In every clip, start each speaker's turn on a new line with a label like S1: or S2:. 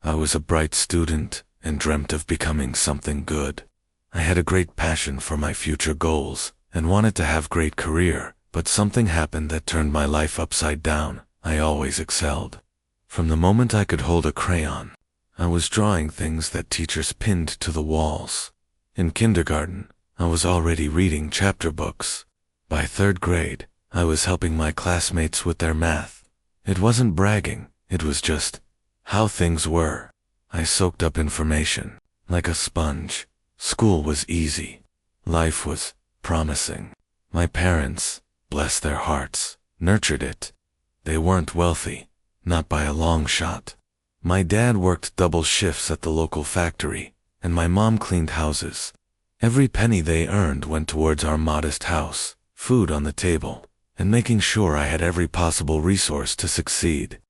S1: I was a bright student and dreamt of becoming something good. I had a great passion for my future goals and wanted to have a great career, but something happened that turned my life upside down. I always excelled. From the moment I could hold a crayon, I was drawing things that teachers pinned to the walls. In kindergarten, I was already reading chapter books. By third grade, I was helping my classmates with their math. It wasn't bragging, it was just how things were. I soaked up information like a sponge. School was easy. Life was promising. My parents, bless their hearts, nurtured it. They weren't wealthy, not by a long shot. My dad worked double shifts at the local factory, and my mom cleaned houses. Every penny they earned went towards our modest house, food on the table, and making sure I had every possible resource to succeed.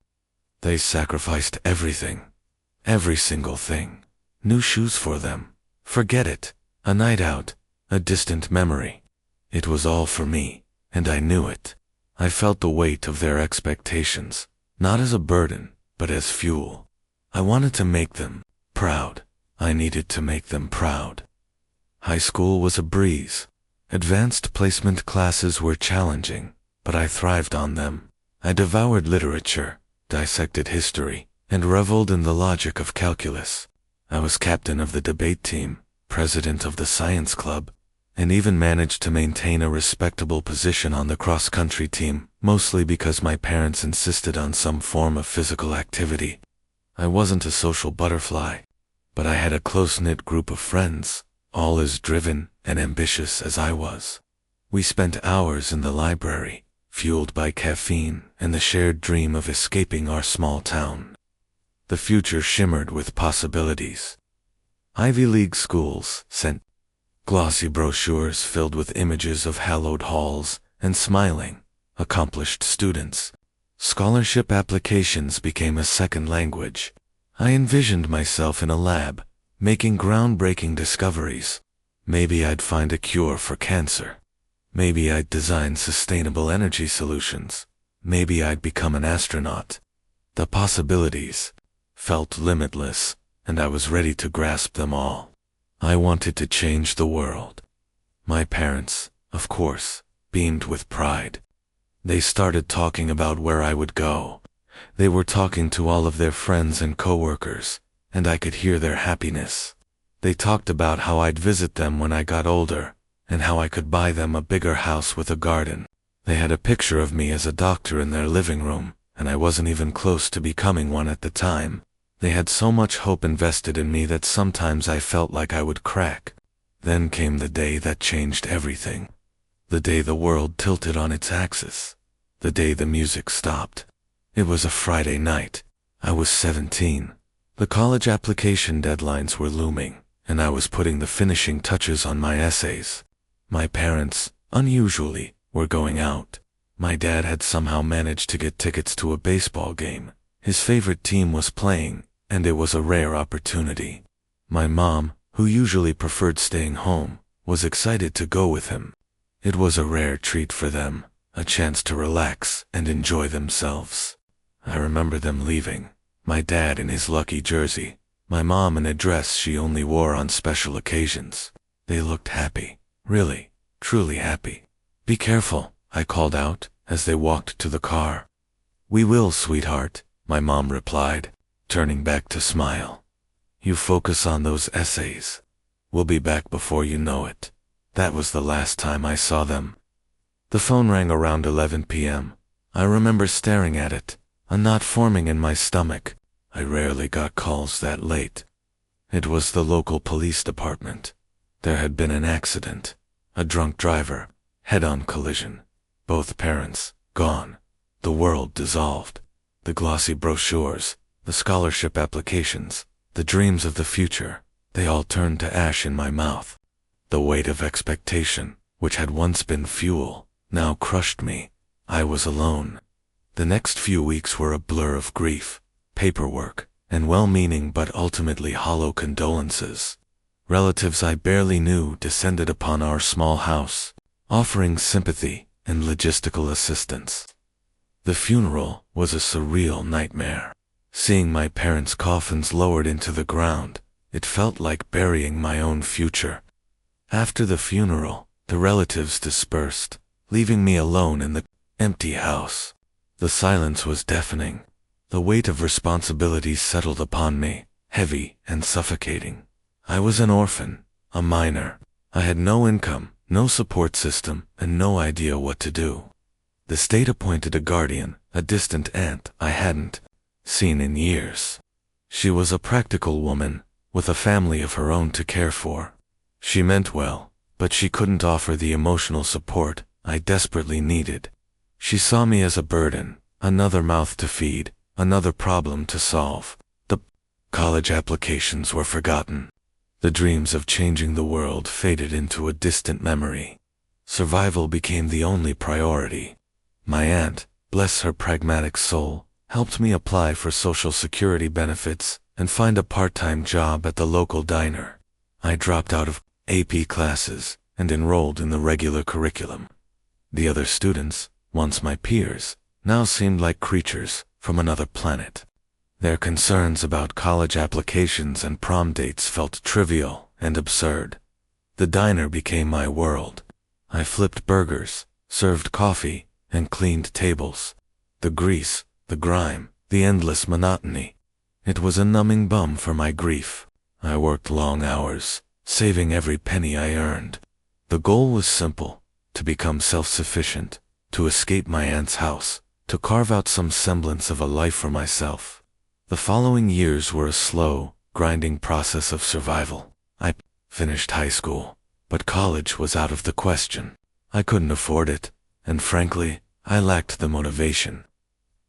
S1: They sacrificed everything. Every single thing. New shoes for them. Forget it. A night out. A distant memory. It was all for me, and I knew it. I felt the weight of their expectations, not as a burden, but as fuel. I wanted to make them proud. I needed to make them proud. High school was a breeze. Advanced placement classes were challenging, but I thrived on them. I devoured literature, dissected history, and reveled in the logic of calculus. I was captain of the debate team, president of the science club, and even managed to maintain a respectable position on the cross-country team, mostly because my parents insisted on some form of physical activity. I wasn't a social butterfly, but I had a close-knit group of friends, all as driven and ambitious as I was. We spent hours in the library, fueled by caffeine and the shared dream of escaping our small town. The future shimmered with possibilities. Ivy League schools sent glossy brochures filled with images of hallowed halls and smiling, accomplished students. Scholarship applications became a second language. I envisioned myself in a lab, making groundbreaking discoveries. Maybe I'd find a cure for cancer. Maybe I'd design sustainable energy solutions. Maybe I'd become an astronaut. The possibilities felt limitless, and I was ready to grasp them all. I wanted to change the world. My parents, of course, beamed with pride. They started talking about where I would go. They were talking to all of their friends and coworkers, and I could hear their happiness. They talked about how I'd visit them when I got older, and how I could buy them a bigger house with a garden. They had a picture of me as a doctor in their living room, and I wasn't even close to becoming one at the time. They had so much hope invested in me that sometimes I felt like I would crack. Then came the day that changed everything. The day the world tilted on its axis. The day the music stopped. It was a Friday night. I was 17. The college application deadlines were looming, and I was putting the finishing touches on my essays. My parents, unusually, were going out. My dad had somehow managed to get tickets to a baseball game. His favorite team was playing, and it was a rare opportunity. My mom, who usually preferred staying home, was excited to go with him. It was a rare treat for them, a chance to relax and enjoy themselves. I remember them leaving, my dad in his lucky jersey, my mom in a dress she only wore on special occasions. They looked happy, really, truly happy. "Be careful," I called out as they walked to the car. "We will, sweetheart," my mom replied, turning back to smile. "You focus on those essays. We'll be back before you know it." That was the last time I saw them. The phone rang around 11 p.m. I remember staring at it, a knot forming in my stomach. I rarely got calls that late. It was the local police department. There had been an accident. A drunk driver, head-on collision. Both parents, gone. The world dissolved. The glossy brochures, the scholarship applications, the dreams of the future, they all turned to ash in my mouth. The weight of expectation, which had once been fuel, now crushed me. I was alone. The next few weeks were a blur of grief, paperwork, and well-meaning but ultimately hollow condolences. Relatives I barely knew descended upon our small house, offering sympathy and logistical assistance. The funeral was a surreal nightmare. Seeing my parents' coffins lowered into the ground, it felt like burying my own future. After the funeral, the relatives dispersed, leaving me alone in the empty house. The silence was deafening. The weight of responsibilities settled upon me, heavy and suffocating. I was an orphan, a minor. I had no income, no support system, and no idea what to do. The state appointed a guardian, a distant aunt I hadn't seen in years. She was a practical woman, with a family of her own to care for. She meant well, but she couldn't offer the emotional support I desperately needed. She saw me as a burden, another mouth to feed, another problem to solve. The college applications were forgotten. The dreams of changing the world faded into a distant memory. Survival became the only priority. My aunt, bless her pragmatic soul, helped me apply for Social Security benefits and find a part-time job at the local diner. I dropped out of AP classes and enrolled in the regular curriculum. The other students, once my peers, now seemed like creatures from another planet. Their concerns about college applications and prom dates felt trivial and absurd. The diner became my world. I flipped burgers, served coffee, and cleaned tables. The grease, the grime, the endless monotony. It was a numbing balm for my grief. I worked long hours, saving every penny I earned. The goal was simple: to become self-sufficient, to escape my aunt's house, to carve out some semblance of a life for myself. The following years were a slow, grinding process of survival. I finished high school, but college was out of the question. I couldn't afford it, and frankly, I lacked the motivation.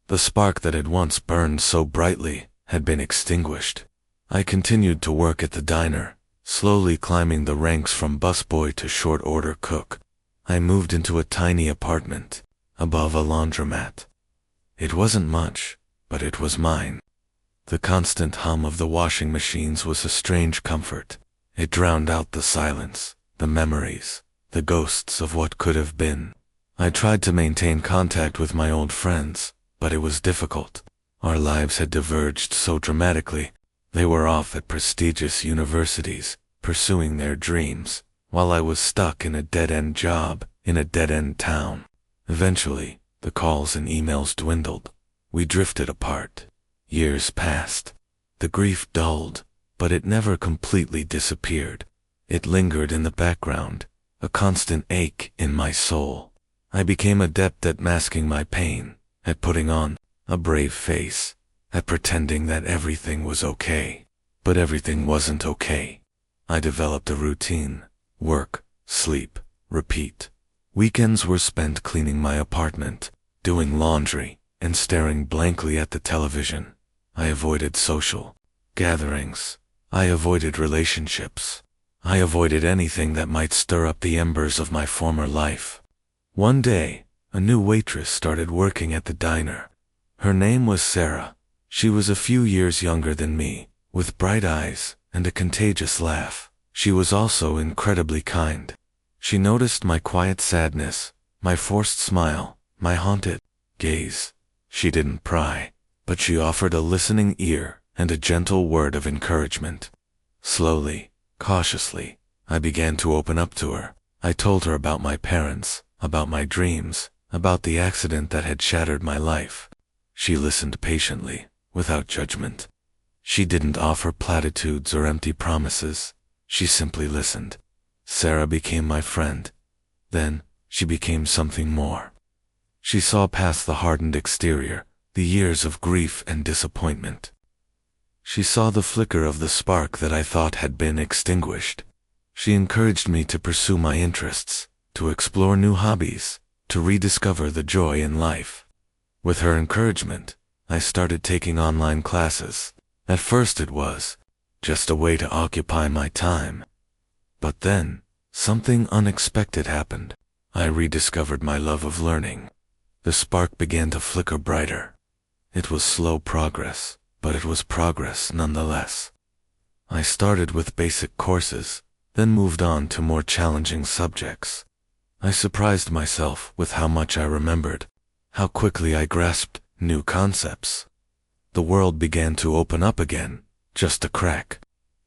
S1: The spark that had once burned so brightly had been extinguished. I continued to work at the diner, slowly climbing the ranks from busboy to short-order cook. I moved into a tiny apartment, above a laundromat. It wasn't much, but it was mine. The constant hum of the washing machines was a strange comfort. It drowned out the silence, the memories, the ghosts of what could have been. I tried to maintain contact with my old friends, but it was difficult. Our lives had diverged so dramatically. They were off at prestigious universities, pursuing their dreams, while I was stuck in a dead-end job, in a dead-end town. Eventually, the calls and emails dwindled. We drifted apart. Years passed. The grief dulled, but it never completely disappeared. It lingered in the background, a constant ache in my soul. I became adept at masking my pain, at putting on a brave face, at pretending that everything was okay. But everything wasn't okay. I developed a routine: work, sleep, repeat. Weekends were spent cleaning my apartment, doing laundry, and staring blankly at the television. I avoided social gatherings. I avoided relationships. I avoided anything that might stir up the embers of my former life. One day, a new waitress started working at the diner. Her name was Sarah. She was a few years younger than me, with bright eyes and a contagious laugh. She was also incredibly kind. She noticed my quiet sadness, my forced smile, my haunted gaze. She didn't pry, but she offered a listening ear and a gentle word of encouragement. Slowly, cautiously, I began to open up to her. I told her about my parents, about my dreams, about the accident that had shattered my life. She listened patiently, without judgment. She didn't offer platitudes or empty promises. She simply listened. Sarah became my friend. Then, she became something more. She saw past the hardened exterior, the years of grief and disappointment. She saw the flicker of the spark that I thought had been extinguished. She encouraged me to pursue my interests, to explore new hobbies, to rediscover the joy in life. With her encouragement, I started taking online classes. At first it was just a way to occupy my time. But then, something unexpected happened. I rediscovered my love of learning. The spark began to flicker brighter. It was slow progress, but it was progress nonetheless. I started with basic courses, then moved on to more challenging subjects. I surprised myself with how much I remembered, how quickly I grasped new concepts. the world began to open up again, just a crack.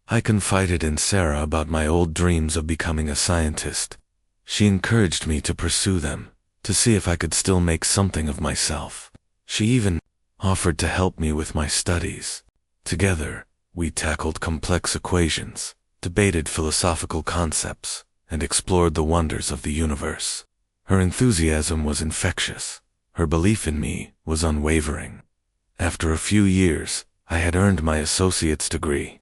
S1: I confided in Sarah about my old dreams of becoming a scientist. She encouraged me to pursue them, to see if I could still make something of myself. She even offered to help me with my studies. Together, we tackled complex equations, debated philosophical concepts, and explored the wonders of the universe. Her enthusiasm was infectious. Her belief in me was unwavering. After a few years, I had earned my associate's degree.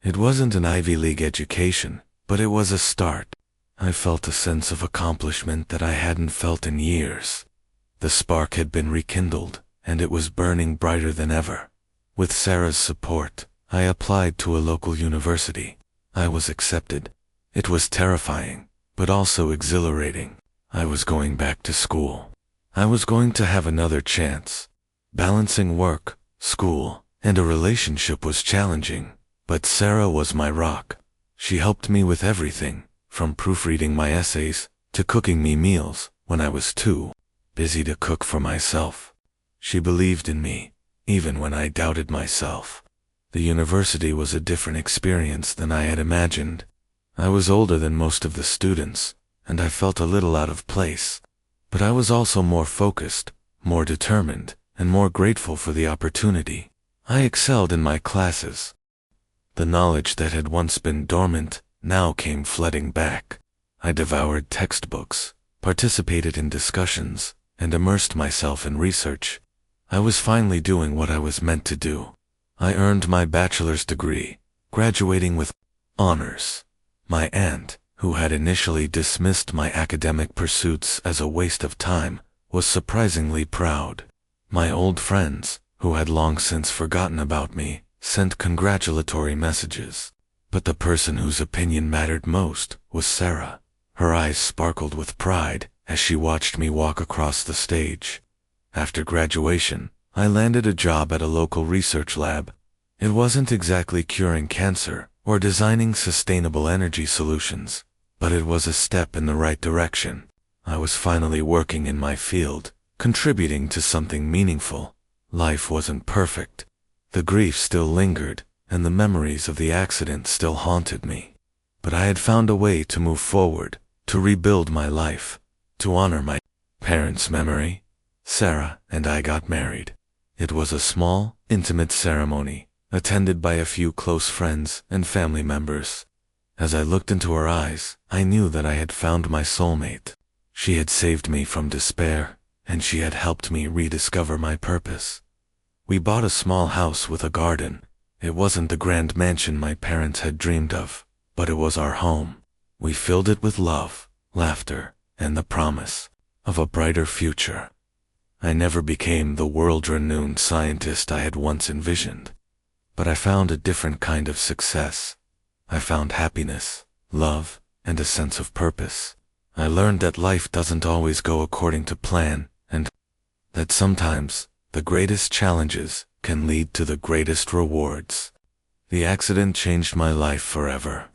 S1: It wasn't an Ivy League education, but it was a start. I felt a sense of accomplishment that I hadn't felt in years. The spark had been rekindled, and it was burning brighter than ever. With Sarah's support, I applied to a local university. I was accepted. It was terrifying, but also exhilarating. I was going back to school. I was going to have another chance. Balancing work, school, and a relationship was challenging, but Sarah was my rock. She helped me with everything, from proofreading my essays to cooking me meals when I was too busy to cook for myself. She believed in me, even when I doubted myself. The university was a different experience than I had imagined. I was older than most of the students, and I felt a little out of place. But I was also more focused, more determined, and more grateful for the opportunity. I excelled in my classes. The knowledge that had once been dormant now came flooding back. I devoured textbooks, participated in discussions, and immersed myself in research. I was finally doing what I was meant to do. I earned my bachelor's degree, graduating with honors. My aunt, who had initially dismissed my academic pursuits as a waste of time, was surprisingly proud. My old friends, who had long since forgotten about me, sent congratulatory messages. But the person whose opinion mattered most was Sarah. Her eyes sparkled with pride as she watched me walk across the stage. After graduation, I landed a job at a local research lab. It wasn't exactly curing cancer or designing sustainable energy solutions, but it was a step in the right direction. I was finally working in my field, contributing to something meaningful. Life wasn't perfect. The grief still lingered, and the memories of the accident still haunted me. But I had found a way to move forward, to rebuild my life, to honor my parents' memory. Sarah and I got married. It was a small, intimate ceremony, attended by a few close friends and family members. As I looked into her eyes, I knew that I had found my soulmate. She had saved me from despair, and she had helped me rediscover my purpose. We bought a small house with a garden. It wasn't the grand mansion my parents had dreamed of, but it was our home. We filled it with love, laughter, and the promise of a brighter future. I never became the world-renowned scientist I had once envisioned, but I found a different kind of success. I found happiness, love, and a sense of purpose. I learned that life doesn't always go according to plan, and that sometimes the greatest challenges can lead to the greatest rewards. The accident changed my life forever.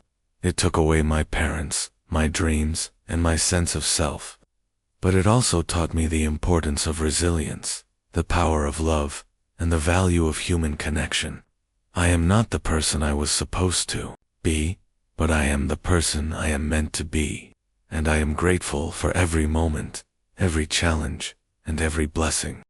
S1: It took away my parents, my dreams, and my sense of self. But it also taught me the importance of resilience, the power of love, and the value of human connection. I am not the person I was supposed to be, but I am the person I am meant to be, and I am grateful for every moment, every challenge, and every blessing.